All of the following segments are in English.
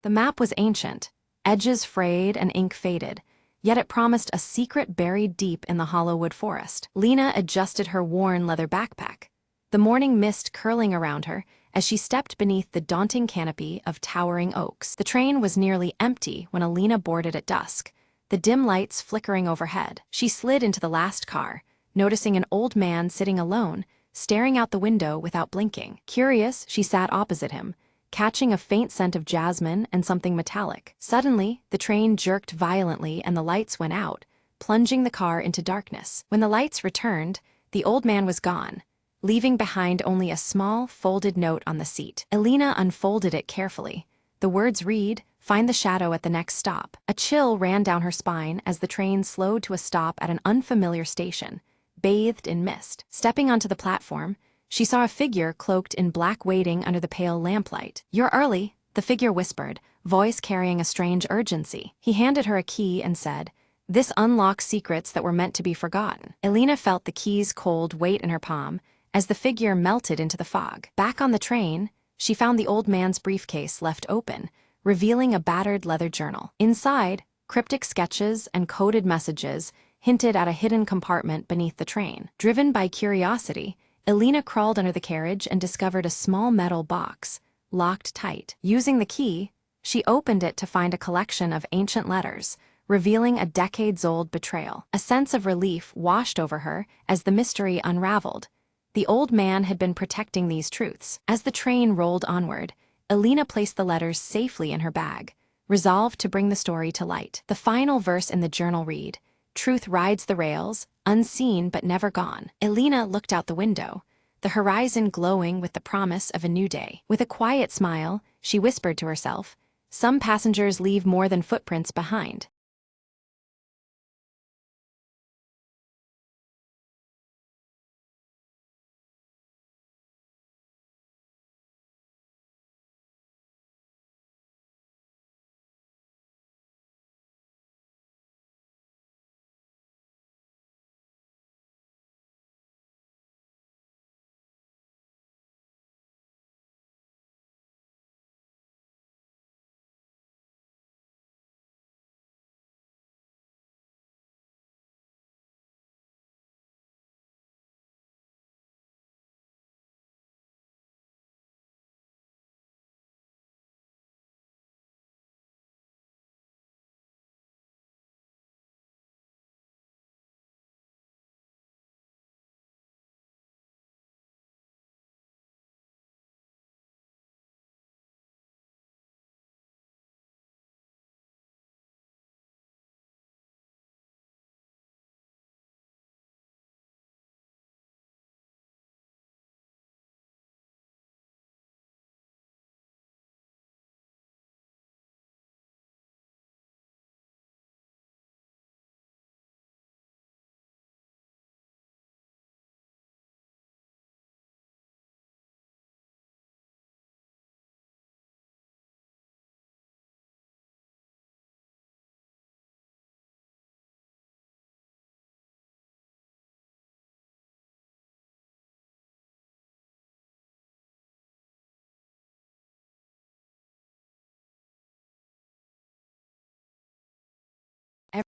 The map was ancient, edges frayed and ink faded, yet it promised a secret buried deep in the hollow wood forest. Lena adjusted her worn leather backpack, the morning mist curling around her as she stepped beneath the daunting canopy of towering oaks. The train was nearly empty when Alina boarded at dusk, the dim lights flickering overhead. She slid into the last car, noticing an old man sitting alone, staring out the window without blinking. Curious, she sat opposite him, catching a faint scent of jasmine and something metallic. Suddenly, the train jerked violently and the lights went out, plunging the car into darkness. When the lights returned, the old man was gone, leaving behind only a small, folded note on the seat. Alina unfolded it carefully. The words read, "Find the shadow at the next stop." A chill ran down her spine as the train slowed to a stop at an unfamiliar station, bathed in mist. Stepping onto the platform, she saw a figure cloaked in black waiting under the pale lamplight. "You're early," the figure whispered, voice carrying a strange urgency. He handed her a key and said, "This unlocks secrets that were meant to be forgotten." Alina felt the key's cold weight in her palm as the figure melted into the fog. Back on the train, she found the old man's briefcase left open, revealing a battered leather journal. Inside, cryptic sketches and coded messages hinted at a hidden compartment beneath the train. Driven by curiosity, Alina crawled under the carriage and discovered a small metal box, locked tight. Using the key, she opened it to find a collection of ancient letters, revealing a decades-old betrayal. A sense of relief washed over her as the mystery unraveled. The old man had been protecting these truths. As the train rolled onward, Alina placed the letters safely in her bag, resolved to bring the story to light. The final verse in the journal read, "Truth rides the rails, unseen but never gone." Alina looked out the window, the horizon glowing with the promise of a new day. With a quiet smile, she whispered to herself, "Some passengers leave more than footprints behind."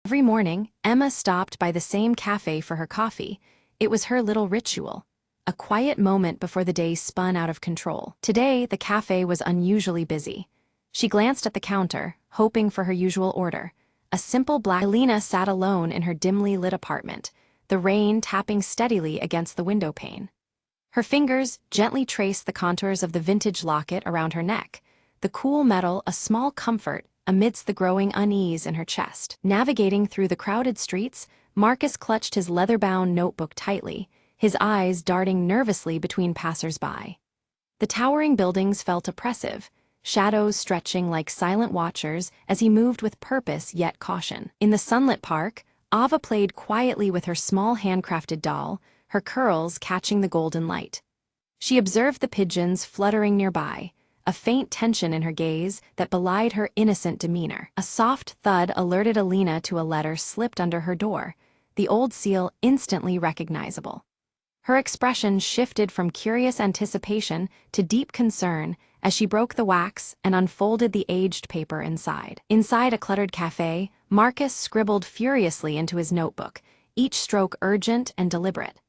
Every morning, Emma stopped by the same cafe for her coffee. It was her little ritual, a quiet moment before the day spun out of control. Today, the cafe was unusually busy. She glanced at the counter, hoping for her usual order. A simple black. Alina sat alone in her dimly lit apartment, the rain tapping steadily against the window pane. Her fingers gently traced the contours of the vintage locket around her neck, the cool metal a small comfort amidst the growing unease in her chest. Navigating through the crowded streets, Marcus clutched his leather-bound notebook tightly, his eyes darting nervously between passers-by. The towering buildings felt oppressive, shadows stretching like silent watchers as he moved with purpose yet caution. In the sunlit park, Ava played quietly with her small handcrafted doll, her curls catching the golden light. She observed the pigeons fluttering nearby, a faint tension in her gaze that belied her innocent demeanor. A soft thud alerted Alina to a letter slipped under her door, the old seal instantly recognizable. Her expression shifted from curious anticipation to deep concern as she broke the wax and unfolded the aged paper inside. Inside a cluttered cafe, Marcus scribbled furiously into his notebook, each stroke urgent and deliberate.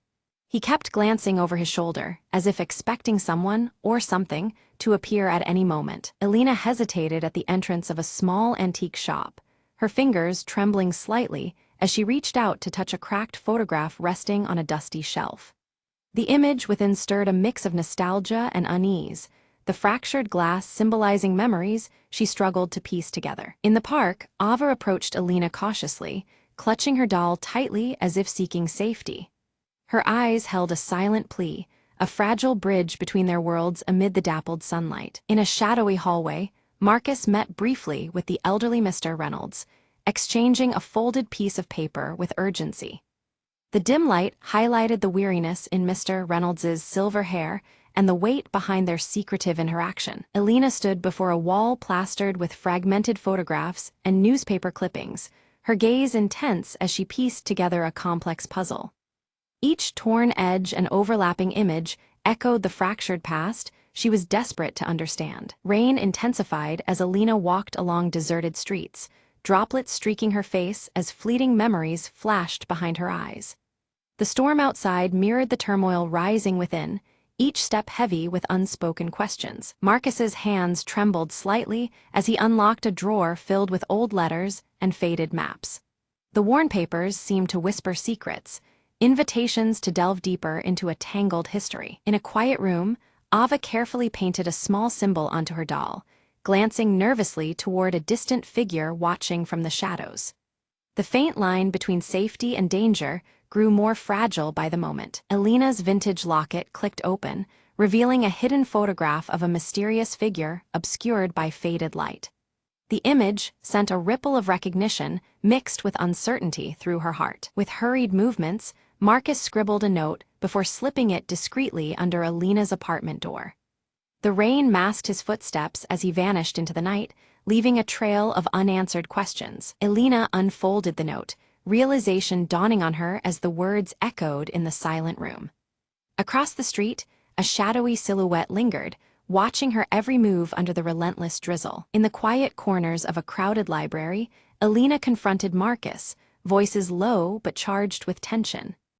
He kept glancing over his shoulder, as if expecting someone, or something, to appear at any moment. Elena hesitated at the entrance of a small antique shop, her fingers trembling slightly as she reached out to touch a cracked photograph resting on a dusty shelf. The image within stirred a mix of nostalgia and unease, the fractured glass symbolizing memories she struggled to piece together. In the park, Ava approached Elena cautiously, clutching her doll tightly as if seeking safety. Her eyes held a silent plea, a fragile bridge between their worlds amid the dappled sunlight. In a shadowy hallway, Marcus met briefly with the elderly Mr. Reynolds, exchanging a folded piece of paper with urgency. The dim light highlighted the weariness in Mr. Reynolds's silver hair and the weight behind their secretive interaction. Elena stood before a wall plastered with fragmented photographs and newspaper clippings, her gaze intense as she pieced together a complex puzzle. Each torn edge and overlapping image echoed the fractured past she was desperate to understand. Rain intensified as Elena walked along deserted streets, droplets streaking her face as fleeting memories flashed behind her eyes. The storm outside mirrored the turmoil rising within, each step heavy with unspoken questions. Marcus's hands trembled slightly as he unlocked a drawer filled with old letters and faded maps. The worn papers seemed to whisper secrets, invitations to delve deeper into a tangled history. In a quiet room, Ava carefully painted a small symbol onto her doll, glancing nervously toward a distant figure watching from the shadows. The faint line between safety and danger grew more fragile by the moment. Elena's vintage locket clicked open, revealing a hidden photograph of a mysterious figure obscured by faded light. The image sent a ripple of recognition mixed with uncertainty through her heart. With hurried movements, Marcus scribbled a note before slipping it discreetly under Elena's apartment door. The rain masked his footsteps as he vanished into the night, leaving a trail of unanswered questions. Elena unfolded the note, realization dawning on her as the words echoed in the silent room. Across the street, a shadowy silhouette lingered, watching her every move under the relentless drizzle. In the quiet corners of a crowded library, Elena confronted Marcus, voices low but charged with tension.